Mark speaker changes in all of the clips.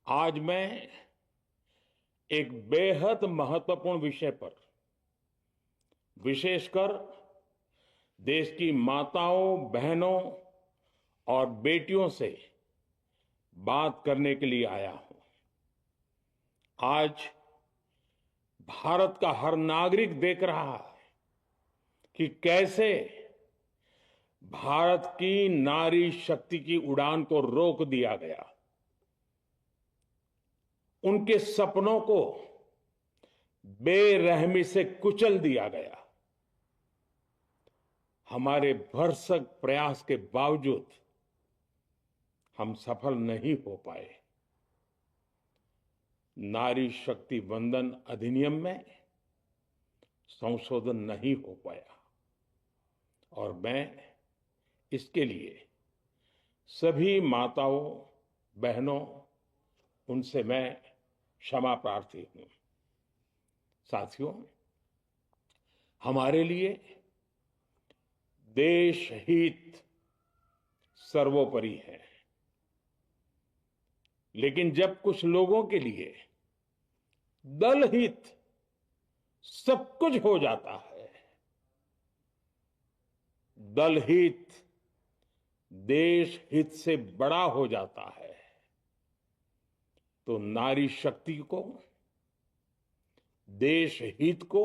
Speaker 1: आज मैं एक बेहद महत्वपूर्ण विषय पर विशेषकर देश की माताओं, बहनों और बेटियों से बात करने के लिए आया हूं। आज भारत का हर नागरिक देख रहा है कि कैसे भारत की नारी शक्ति की उड़ान को रोक दिया गया, उनके सपनों को बेरहमी से कुचल दिया गया। हमारे भरसक प्रयास के बावजूद हम सफल नहीं हो पाए। नारी शक्ति वंदन अधिनियम में संशोधन नहीं हो पाया और मैं इसके लिए सभी माताओं, बहनों, उनसे मैं क्षमा प्रार्थी हूं। साथियों, हमारे लिए देश हित सर्वोपरि है, लेकिन जब कुछ लोगों के लिए दल हित सब कुछ हो जाता है, दल हित देश हित से बड़ा हो जाता है, तो नारी शक्ति को, देश हित को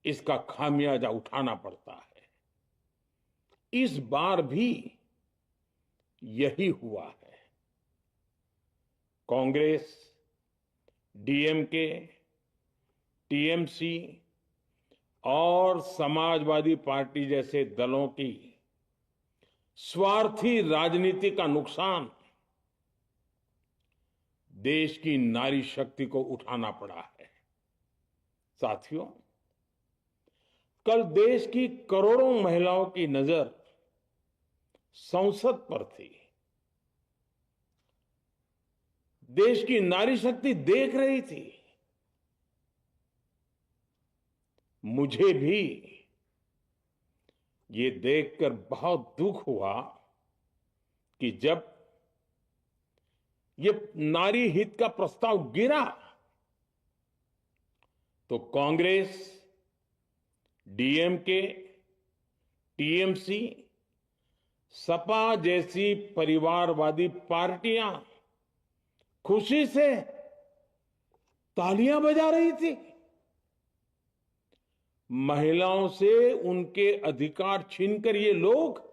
Speaker 1: इसका खामियाजा उठाना पड़ता है। इस बार भी यही हुआ है। कांग्रेस, डीएमके, टीएमसी और समाजवादी पार्टी जैसे दलों की स्वार्थी राजनीति का नुकसान देश की नारी शक्ति को उठाना पड़ा है। साथियों, कल देश की करोड़ों महिलाओं की नजर संसद पर थी। देश की नारी शक्ति देख रही थी। मुझे भी ये देखकर बहुत दुख हुआ कि जब ये नारी हित का प्रस्ताव गिरा तो कांग्रेस, डीएमके, टीएमसी, सपा जैसी परिवारवादी पार्टियां खुशी से तालियां बजा रही थी। महिलाओं से उनके अधिकार छीनकर ये लोग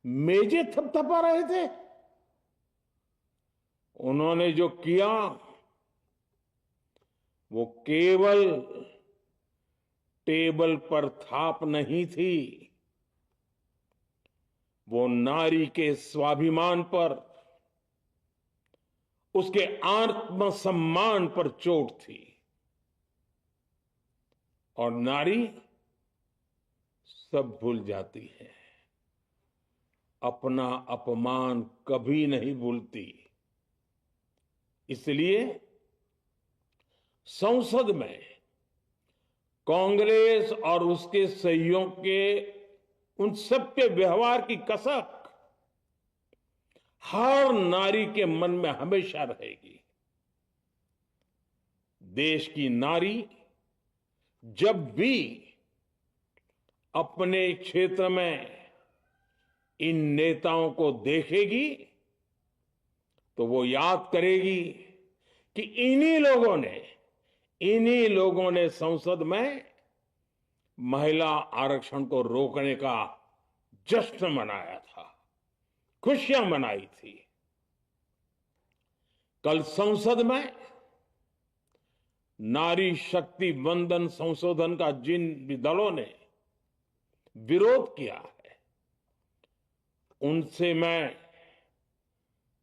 Speaker 1: मेजें थपथपा रहे थे। उन्होंने जो किया वो केवल टेबल पर थाप नहीं थी, वो नारी के स्वाभिमान पर, उसके आत्मसम्मान पर चोट थी। और नारी सब भूल जाती है, अपना अपमान कभी नहीं भूलती। इसलिए संसद में कांग्रेस और उसके सहयोगियों के उन सबके व्यवहार की कसक हर नारी के मन में हमेशा रहेगी। देश की नारी जब भी अपने क्षेत्र में इन नेताओं को देखेगी तो वो याद करेगी कि इन्हीं लोगों ने संसद में महिला आरक्षण को रोकने का जश्न मनाया था, खुशियां मनाई थी। कल संसद में नारी शक्ति वंदन संशोधन का जिन दलों ने विरोध किया है, उनसे मैं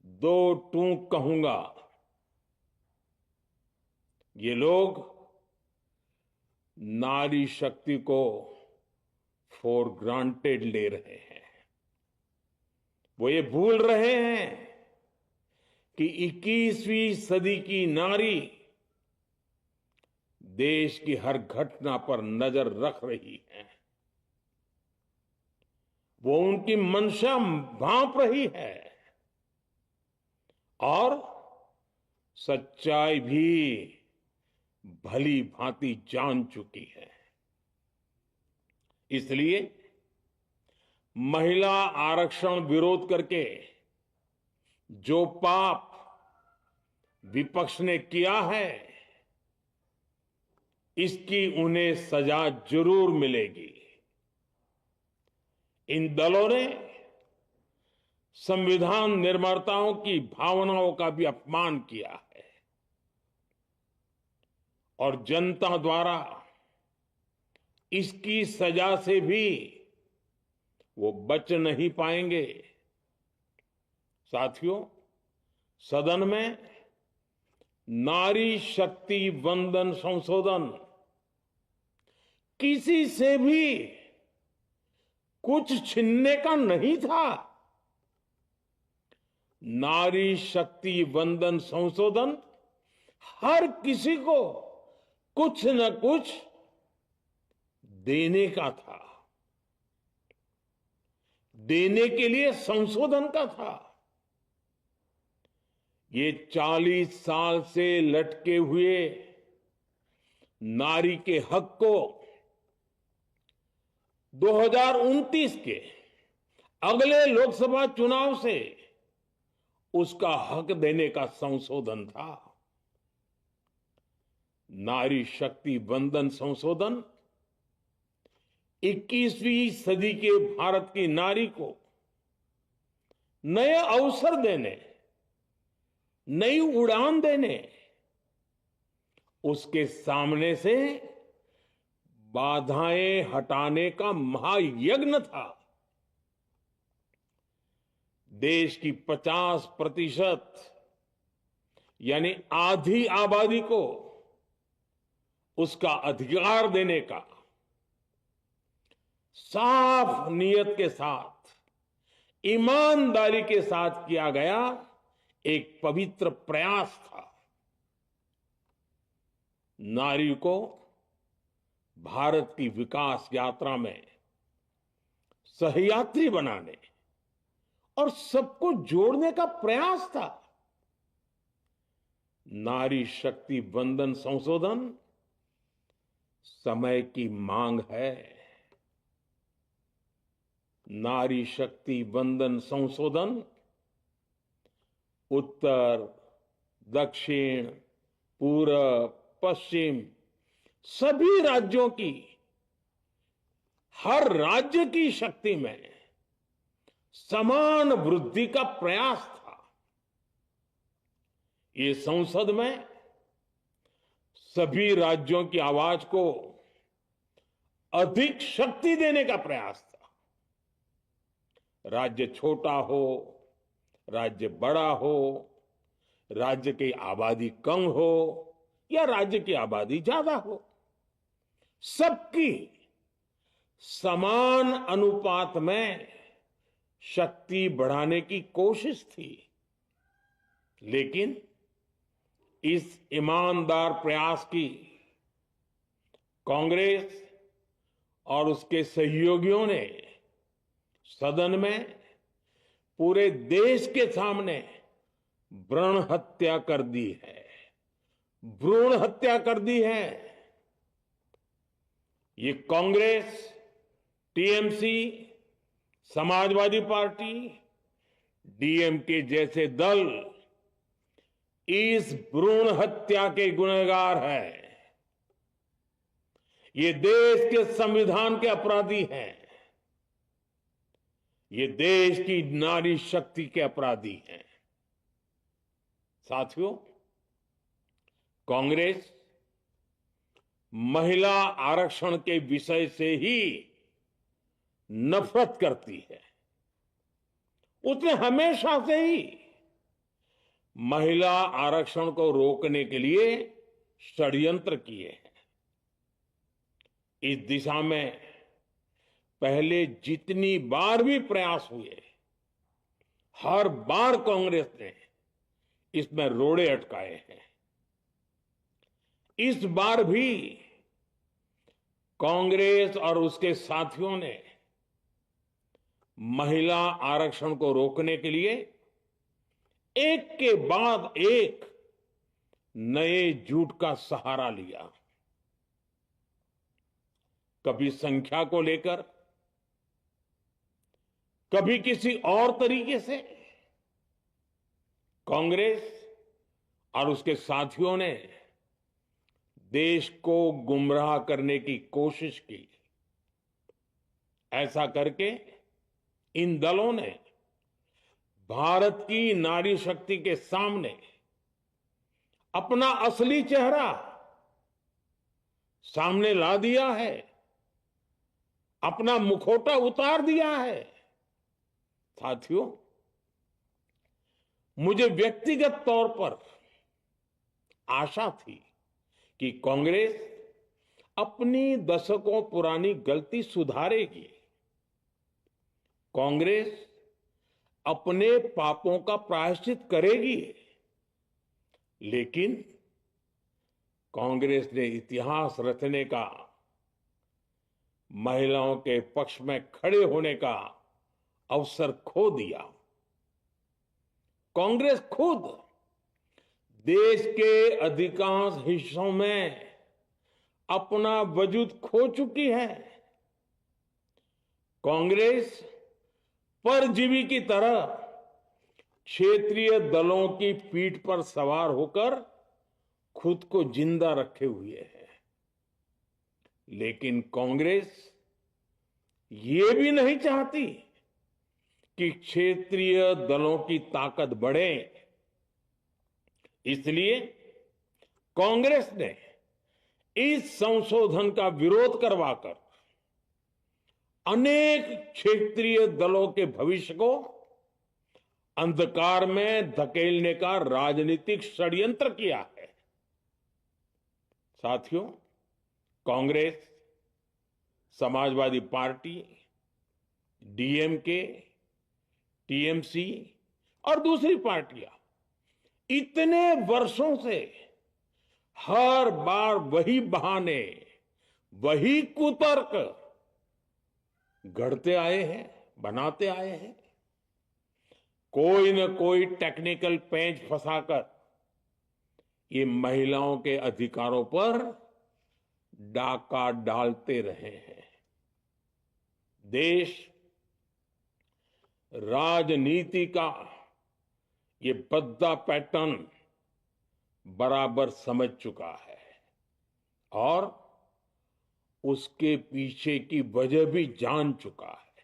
Speaker 1: दो टूक कहूंगा। ये लोग नारी शक्ति को फॉर ग्रांटेड ले रहे हैं। वो ये भूल रहे हैं कि 21वीं सदी की नारी देश की हर घटना पर नजर रख रही है। वो उनकी मंशा भांप रही है और सच्चाई भी भली भांति जान चुकी है। इसलिए महिला आरक्षण विरोध करके जो पाप विपक्ष ने किया है, इसकी उन्हें सजा जरूर मिलेगी। इन दलों ने संविधान निर्माताओं की भावनाओं का भी अपमान किया है और जनता द्वारा इसकी सजा से भी वो बच नहीं पाएंगे। साथियों, सदन में नारी शक्ति वंदन संशोधन किसी से भी कुछ छीनने का नहीं था। नारी शक्ति वंदन संशोधन हर किसी को कुछ न कुछ देने का था, देने के लिए संशोधन का था। ये 40 साल से लटके हुए नारी के हक को 2029 के अगले लोकसभा चुनाव से उसका हक देने का संशोधन था। नारी शक्ति वंदन संशोधन 21वीं सदी के भारत की नारी को नए अवसर देने, नई उड़ान देने, उसके सामने से बाधाएं हटाने का महायज्ञ था। देश की 50% यानी आधी आबादी को उसका अधिकार देने का साफ नियत के साथ, ईमानदारी के साथ किया गया एक पवित्र प्रयास था। नारी को भारत की विकास यात्रा में सहयात्री बनाने और सबको जोड़ने का प्रयास था। नारी शक्ति वंदन संशोधन समय की मांग है। नारी शक्ति वंदन संशोधन उत्तर, दक्षिण, पूर्व, पश्चिम सभी राज्यों की, हर राज्य की शक्ति में समान वृद्धि का प्रयास था। ये संसद में सभी राज्यों की आवाज को अधिक शक्ति देने का प्रयास था। राज्य छोटा हो, राज्य बड़ा हो, राज्य की आबादी कम हो या राज्य की आबादी ज्यादा हो, सबकी समान अनुपात में शक्ति बढ़ाने की कोशिश थी। लेकिन इस ईमानदार प्रयास की कांग्रेस और उसके सहयोगियों ने सदन में पूरे देश के सामने भ्रूण हत्या कर दी है। भ्रूण हत्या कर दी है। ये Congress, TMC, Samajwadi party, DMK जैसे दल इस भ्रूण हत्या के गुनहगार हैं। ये देश के संविधान के अपराधी हैं। ये देश की नारी शक्ति के अपराधी हैं। साथियों, कांग्रेस महिला आरक्षण के विषय से ही नफरत करती है। उसने हमेशा से ही महिला आरक्षण को रोकने के लिए षड्यंत्र किए हैं। इस दिशा में पहले जितनी बार भी प्रयास हुए, हर बार कांग्रेस ने इसमें रोड़े अटकाए हैं। इस बार भी कांग्रेस और उसके साथियों ने महिला आरक्षण को रोकने के लिए एक के बाद एक नए झूठ का सहारा लिया। कभी संख्या को लेकर, कभी किसी और तरीके से कांग्रेस और उसके साथियों ने देश को गुमराह करने की कोशिश की। ऐसा करके इन दलों ने भारत की नारी शक्ति के सामने अपना असली चेहरा सामने ला दिया है, अपना मुखौटा उतार दिया है। साथियों, मुझे व्यक्तिगत तौर पर आशा थी कि कांग्रेस अपनी दशकों पुरानी गलती सुधारेगी। कांग्रेस अपने पापों का प्रायश्चित करेगी। लेकिन कांग्रेस ने इतिहास रचने का, महिलाओं के पक्ष में खड़े होने का अवसर खो दिया। कांग्रेस खुद देश के अधिकांश हिस्सों में अपना वजूद खो चुकी है। कांग्रेस परजीवी की तरह क्षेत्रीय दलों की पीठ पर सवार होकर खुद को जिंदा रखे हुए है। लेकिन कांग्रेस ये भी नहीं चाहती कि क्षेत्रीय दलों की ताकत बढ़े। इसलिए कांग्रेस ने इस संशोधन का विरोध करवाकर अनेक क्षेत्रीय दलों के भविष्य को अंधकार में धकेलने का राजनीतिक षड्यंत्र किया है। साथियों, Congress, Samajwadi party, DMK, TMC और दूसरी पार्टियां इतने वर्षों से हर बार वही बहाने, वही कुतर्क गढ़ते आए हैं, बनाते आए हैं। कोई न कोई टेक्निकल पेंच फंसाकर ये महिलाओं के अधिकारों पर डाका डालते रहे हैं। देश राजनीति का ये भद्दा पैटर्न बराबर समझ चुका है और उसके पीछे की वजह भी जान चुका है।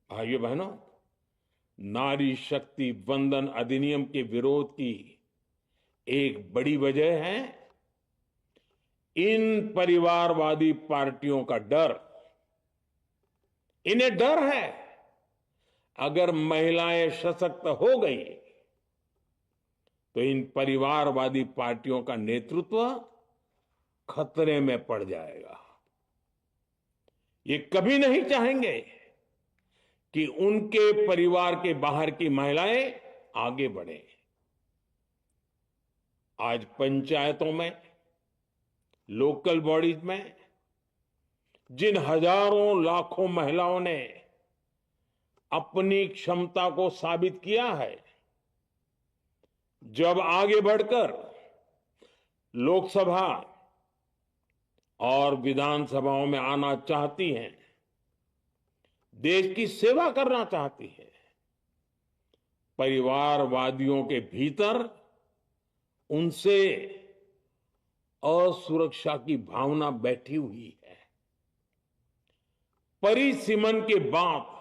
Speaker 1: भाइयों बहनों, नारी शक्ति वंदन अधिनियम के विरोध की एक बड़ी वजह है इन परिवारवादी पार्टियों का डर। इन्हें डर है अगर महिलाएं सशक्त हो गई तो इन परिवारवादी पार्टियों का नेतृत्व खतरे में पड़ जाएगा। ये कभी नहीं चाहेंगे कि उनके परिवार के बाहर की महिलाएं आगे बढ़े। आज पंचायतों में, लोकल बॉडीज में जिन हजारों लाखों महिलाओं ने अपनी क्षमता को साबित किया है, जब आगे बढ़कर लोकसभा और विधानसभाओं में आना चाहती हैं, देश की सेवा करना चाहती हैं, परिवारवादियों के भीतर उनसे असुरक्षा की भावना बैठी हुई है। परिसीमन के बाद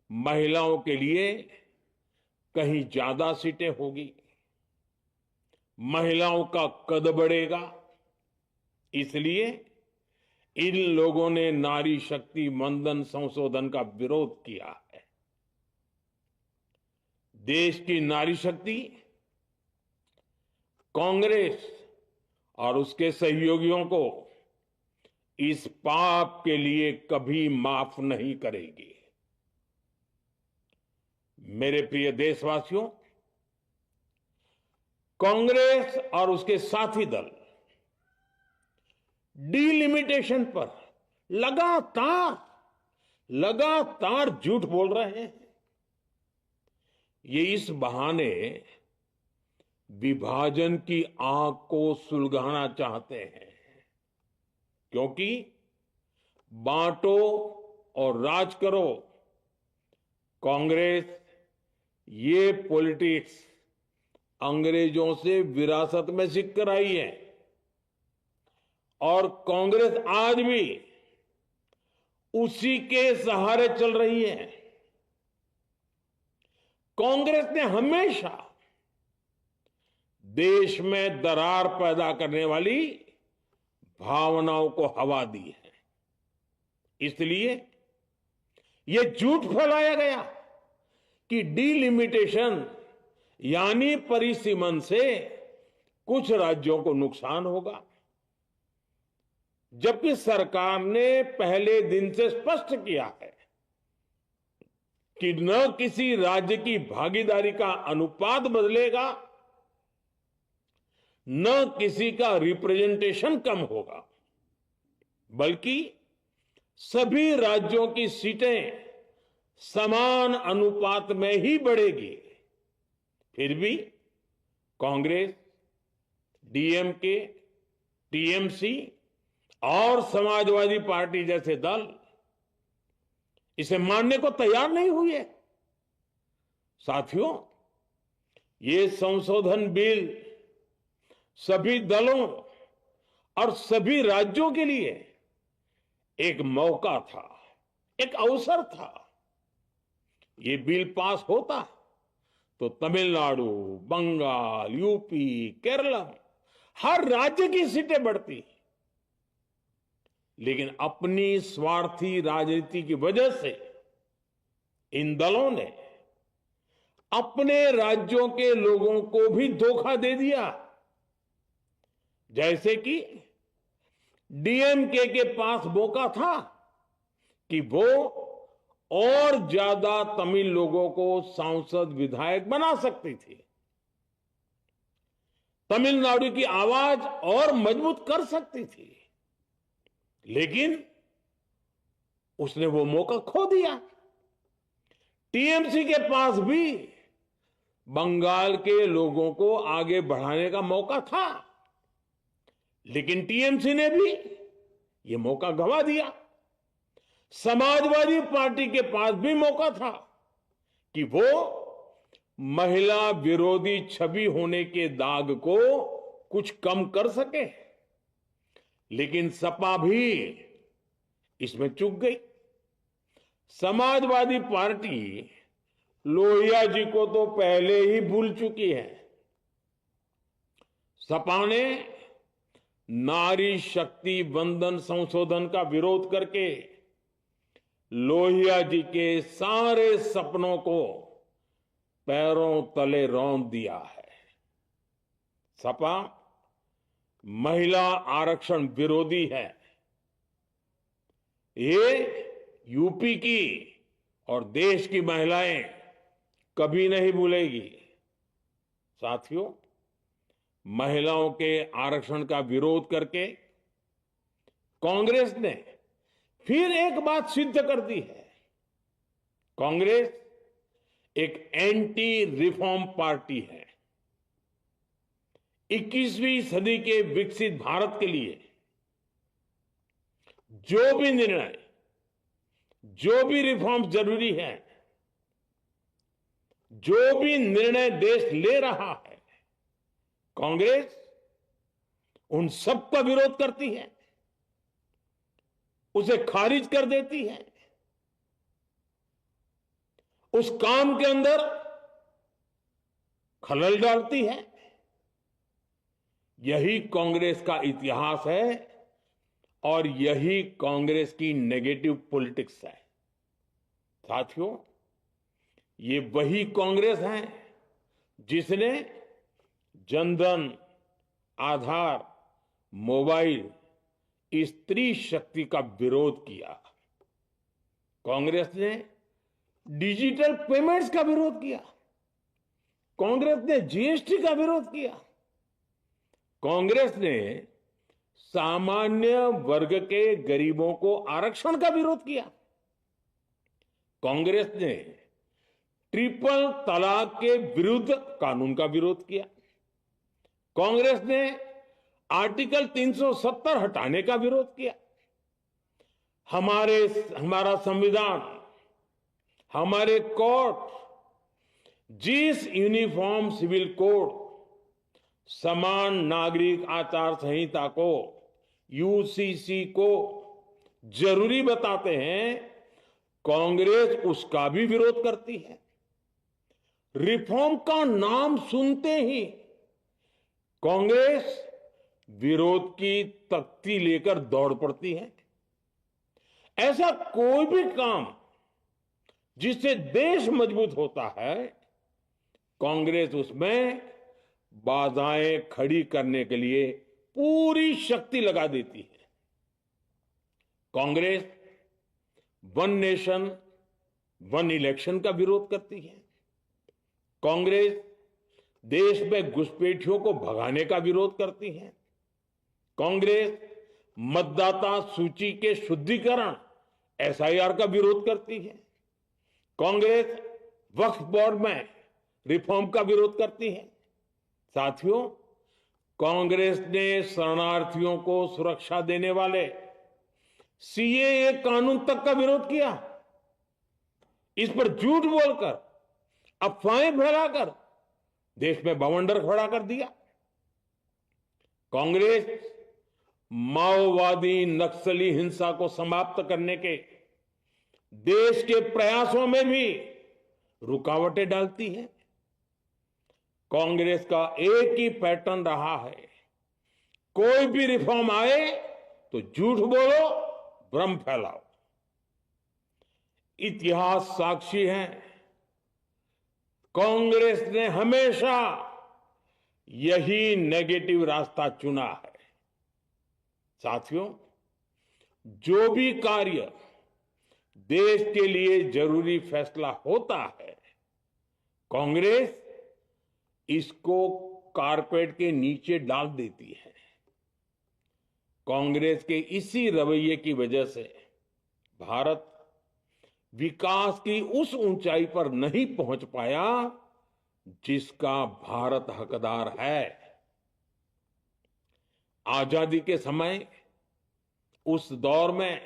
Speaker 1: महिलाओं के लिए कहीं ज्यादा सीटें होगी, महिलाओं का कद बढ़ेगा। इसलिए इन लोगों ने नारी शक्ति वंदन संशोधन का विरोध किया है। देश की नारी शक्ति कांग्रेस और उसके सहयोगियों को इस पाप के लिए कभी माफ नहीं करेगी। मेरे प्रिय देशवासियों, कांग्रेस और उसके साथी दल डिलिमिटेशन पर लगातार झूठ बोल रहे हैं। ये इस बहाने विभाजन की आग को सुलगाना चाहते हैं, क्योंकि बांटो और राज करो, कांग्रेस ये पॉलिटिक्स अंग्रेजों से विरासत में सीख कर आई है और कांग्रेस आज भी उसी के सहारे चल रही है। कांग्रेस ने हमेशा देश में दरार पैदा करने वाली भावनाओं को हवा दी है। इसलिए यह झूठ फैलाया गया कि डीलिमिटेशन यानी परिसीमन से कुछ राज्यों को नुकसान होगा, जबकि सरकार ने पहले दिन से स्पष्ट किया है कि न किसी राज्य की भागीदारी का अनुपात बदलेगा, न किसी का रिप्रेजेंटेशन कम होगा, बल्कि सभी राज्यों की सीटें समान अनुपात में ही बढ़ेगी। फिर भी कांग्रेस, डीएमके, टीएमसी और समाजवादी पार्टी जैसे दल इसे मानने को तैयार नहीं हुए। साथियों, ये संशोधन बिल सभी दलों और सभी राज्यों के लिए एक मौका था, एक अवसर था। ये बिल पास होता तो तमिलनाडु, बंगाल, यूपी, केरला हर राज्य की सीटें बढ़ती, लेकिन अपनी स्वार्थी राजनीति की वजह से इन दलों ने अपने राज्यों के लोगों को भी धोखा दे दिया। जैसे कि डीएमके के पास मौका था कि वो और ज्यादा तमिल लोगों को सांसद विधायक बना सकती थी, तमिलनाडु की आवाज और मजबूत कर सकती थी, लेकिन उसने वो मौका खो दिया। टीएमसी के पास भी बंगाल के लोगों को आगे बढ़ाने का मौका था, लेकिन टीएमसी ने भी ये मौका गंवा दिया। समाजवादी पार्टी के पास भी मौका था कि वो महिला विरोधी छवि होने के दाग को कुछ कम कर सके, लेकिन सपा भी इसमें चूक गई। समाजवादी पार्टी लोहिया जी को तो पहले ही भूल चुकी है। सपा ने नारी शक्ति वंदन संशोधन का विरोध करके लोहिया जी के सारे सपनों को पैरों तले रौंद दिया है। सपा महिला आरक्षण विरोधी है। ये यूपी की और देश की महिलाएं कभी नहीं भूलेगी। साथियों, महिलाओं के आरक्षण का विरोध करके कांग्रेस ने फिर एक बात सिद्ध कर दी है। कांग्रेस एक एंटी रिफॉर्म पार्टी है। 21वीं सदी के विकसित भारत के लिए जो भी निर्णय, जो भी रिफॉर्म जरूरी है, जो भी निर्णय देश ले रहा है, कांग्रेस उन सब का विरोध करती है, उसे खारिज कर देती है, उस काम के अंदर खलल डालती है। यही कांग्रेस का इतिहास है और यही कांग्रेस की नेगेटिव पॉलिटिक्स है। साथियों, ये वही कांग्रेस है जिसने जनधन, आधार, मोबाइल, स्त्री शक्ति का विरोध किया। कांग्रेस ने डिजिटल पेमेंट्स का विरोध किया। कांग्रेस ने जीएसटी का विरोध किया। कांग्रेस ने सामान्य वर्ग के गरीबों को आरक्षण का विरोध किया। कांग्रेस ने ट्रिपल तलाक के विरुद्ध कानून का विरोध किया। कांग्रेस ने आर्टिकल 370 हटाने का विरोध किया। हमारा संविधान, हमारे कोर्ट जिस यूनिफॉर्म सिविल कोड, समान नागरिक आचार संहिता को, यूसीसी को जरूरी बताते हैं, कांग्रेस उसका भी विरोध करती है। रिफॉर्म का नाम सुनते ही कांग्रेस विरोध की तख्ती लेकर दौड़ पड़ती है। ऐसा कोई भी काम जिससे देश मजबूत होता है, कांग्रेस उसमें बाधाएं खड़ी करने के लिए पूरी शक्ति लगा देती है। Congress one nation one election का विरोध करती है। कांग्रेस देश में घुसपैठियों को भगाने का विरोध करती है। कांग्रेस मतदाता सूची के शुद्धिकरण, एसआईआर का विरोध करती है। कांग्रेस वक्फ बोर्ड में रिफॉर्म का विरोध करती है। साथियों, कांग्रेस ने शरणार्थियों को सुरक्षा देने वाले सीएए कानून तक का विरोध किया। इस पर झूठ बोलकर, अफवाहें फैलाकर देश में बवंडर खड़ा कर दिया। कांग्रेस माओवादी नक्सली हिंसा को समाप्त करने के देश के प्रयासों में भी रुकावटें डालती है। कांग्रेस का एक ही पैटर्न रहा है, कोई भी रिफॉर्म आए तो झूठ बोलो, भ्रम फैलाओ। इतिहास साक्षी है, कांग्रेस ने हमेशा यही नेगेटिव रास्ता चुना है। साथियों, जो भी कार्य देश के लिए जरूरी फैसला होता है, कांग्रेस इसको कारपेट के नीचे डाल देती है। कांग्रेस के इसी रवैये की वजह से भारत विकास की उस ऊंचाई पर नहीं पहुंच पाया जिसका भारत हकदार है। आजादी के समय उस दौर में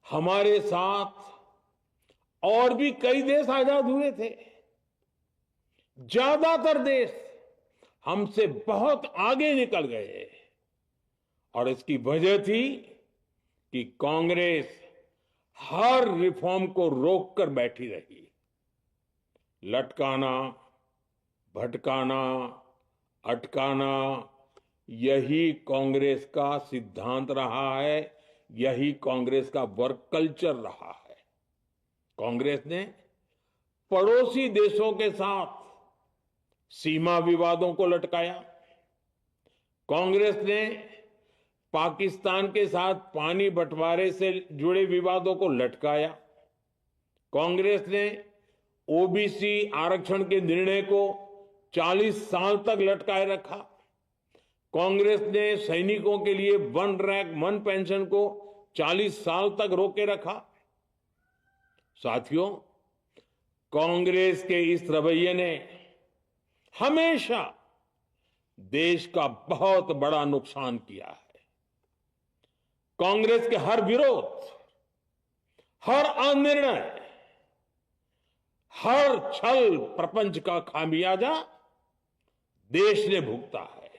Speaker 1: हमारे साथ और भी कई देश आजाद हुए थे। ज्यादातर देश हमसे बहुत आगे निकल गए और इसकी वजह थी कि कांग्रेस हर रिफॉर्म को रोककर बैठी रही। लटकाना, भटकाना, अटकाना, यही कांग्रेस का सिद्धांत रहा है, यही कांग्रेस का वर्क कल्चर रहा है। कांग्रेस ने पड़ोसी देशों के साथ सीमा विवादों को लटकाया। कांग्रेस ने पाकिस्तान के साथ पानी बंटवारे से जुड़े विवादों को लटकाया। कांग्रेस ने ओबीसी आरक्षण के निर्णय को 40 साल तक लटकाए रखा। कांग्रेस ने सैनिकों के लिए वन रैंक वन पेंशन को 40 साल तक रोके रखा। साथियों, कांग्रेस के इस रवैये ने हमेशा देश का बहुत बड़ा नुकसान किया है। कांग्रेस के हर विरोध, हर अनिर्णय, हर छल प्रपंच का खामियाजा देश ने भुगता है,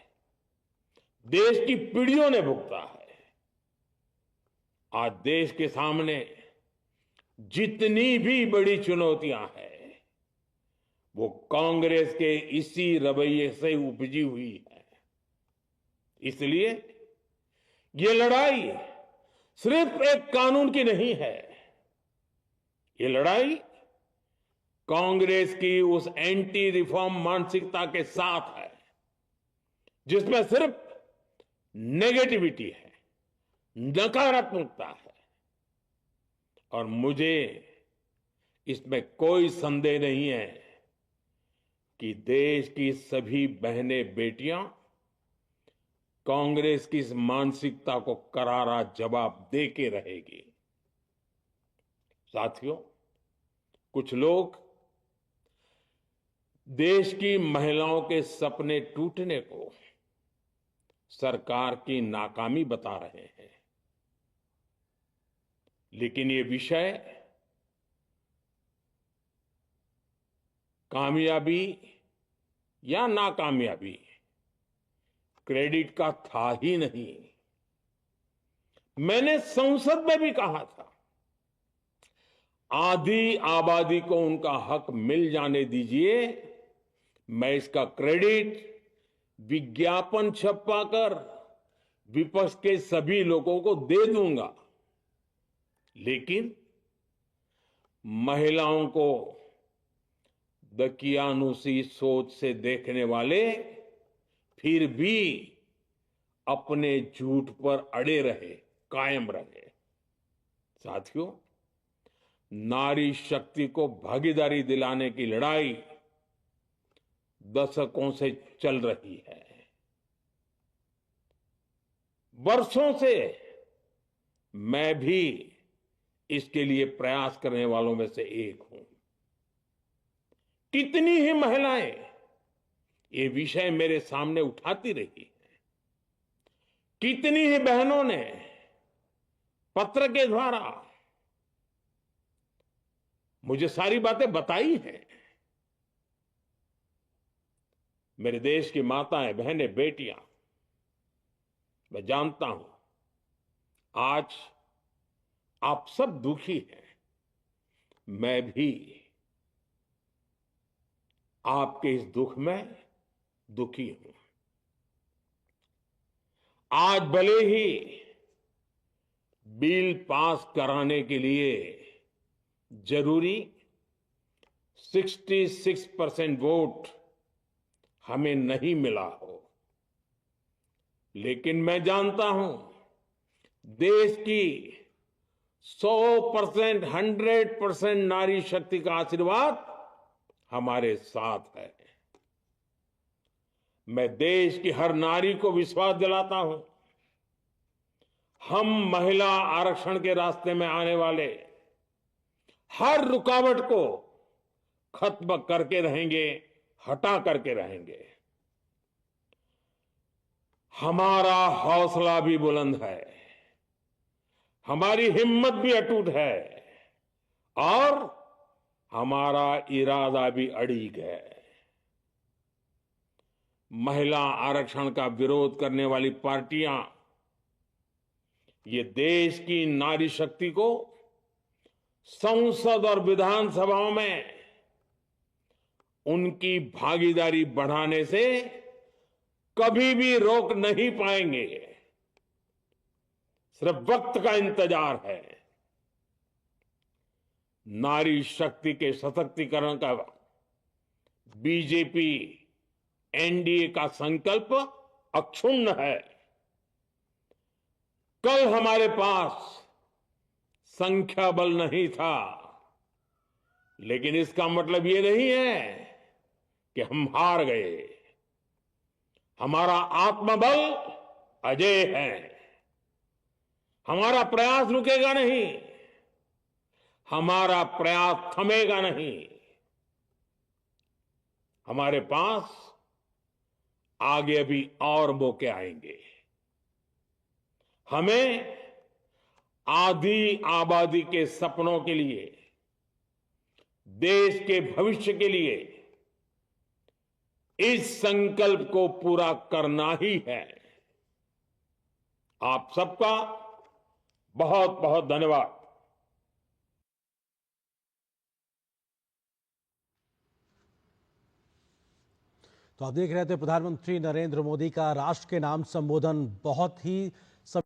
Speaker 1: देश की पीढ़ियों ने भुगता है। आज देश के सामने जितनी भी बड़ी चुनौतियां हैं, वो कांग्रेस के इसी रवैये से उपजी हुई है। इसलिए ये लड़ाई सिर्फ एक कानून की नहीं है, ये लड़ाई कांग्रेस की उस एंटी रिफॉर्म मानसिकता के साथ है जिसमें सिर्फ नेगेटिविटी है, नकारात्मकता है। और मुझे इसमें कोई संदेह नहीं है कि देश की सभी बहनें बेटियां कांग्रेस की इस मानसिकता को करारा जवाब दे के रहेगी। साथियों, कुछ लोग देश की महिलाओं के सपने टूटने को सरकार की नाकामी बता रहे हैं। लेकिन ये विषय कामयाबी या नाकामयाबी क्रेडिट का था ही नहीं। मैंने संसद में भी कहा था, आधी आबादी को उनका हक मिल जाने दीजिए, मैं इसका क्रेडिट विज्ञापन छपवाकर विपक्ष के सभी लोगों को दे दूंगा। लेकिन महिलाओं को दकियानुसी सोच से देखने वाले फिर भी अपने झूठ पर अड़े रहे, कायम रहे। साथियों, नारी शक्ति को भागीदारी दिलाने की लड़ाई दशकों से चल रही है। वर्षों से मैं भी इसके लिए प्रयास करने वालों में से एक हूं। कितनी ही महिलाएं ये विषय मेरे सामने उठाती रही हैं। कितनी ही बहनों ने पत्र के द्वारा मुझे सारी बातें बताई हैं। मेरे देश की माताएं, बहनें, बेटियां, मैं जानता हूं आज आप सब दुखी हैं। मैं भी आपके इस दुख में दुखी हूं। आज भले ही बिल पास कराने के लिए जरूरी 66% वोट हमें नहीं मिला हो, लेकिन मैं जानता हूं देश की 100%, 100% नारी शक्ति का आशीर्वाद हमारे साथ है। मैं देश की हर नारी को विश्वास दिलाता हूं, हम महिला आरक्षण के रास्ते में आने वाले हर रुकावट को खत्म करके रहेंगे, हटा करके रहेंगे। हमारा हौसला भी बुलंद है, हमारी हिम्मत भी अटूट है और हमारा इरादा भी अड़िग है। महिला आरक्षण का विरोध करने वाली पार्टियां ये देश की नारी शक्ति को संसद और विधानसभाओं में उनकी भागीदारी बढ़ाने से कभी भी रोक नहीं पाएंगे। सिर्फ वक्त का इंतजार है। नारी शक्ति के सशक्तिकरण का बीजेपी एनडीए का संकल्प अक्षुण्ण है। कल हमारे पास संख्या बल नहीं था, लेकिन इसका मतलब ये नहीं है कि हम हार गए। हमारा आत्मबल अजेय है। हमारा प्रयास रुकेगा नहीं, हमारा प्रयास थमेगा नहीं। हमारे पास आगे भी और मौके आएंगे। हमें आधी आबादी के सपनों के लिए, देश के भविष्य के लिए इस संकल्प को पूरा करना ही है। आप सबका बहुत बहुत धन्यवाद।
Speaker 2: तो आप देख रहे थे प्रधानमंत्री नरेंद्र मोदी का राष्ट्र के नाम संबोधन बहुत ही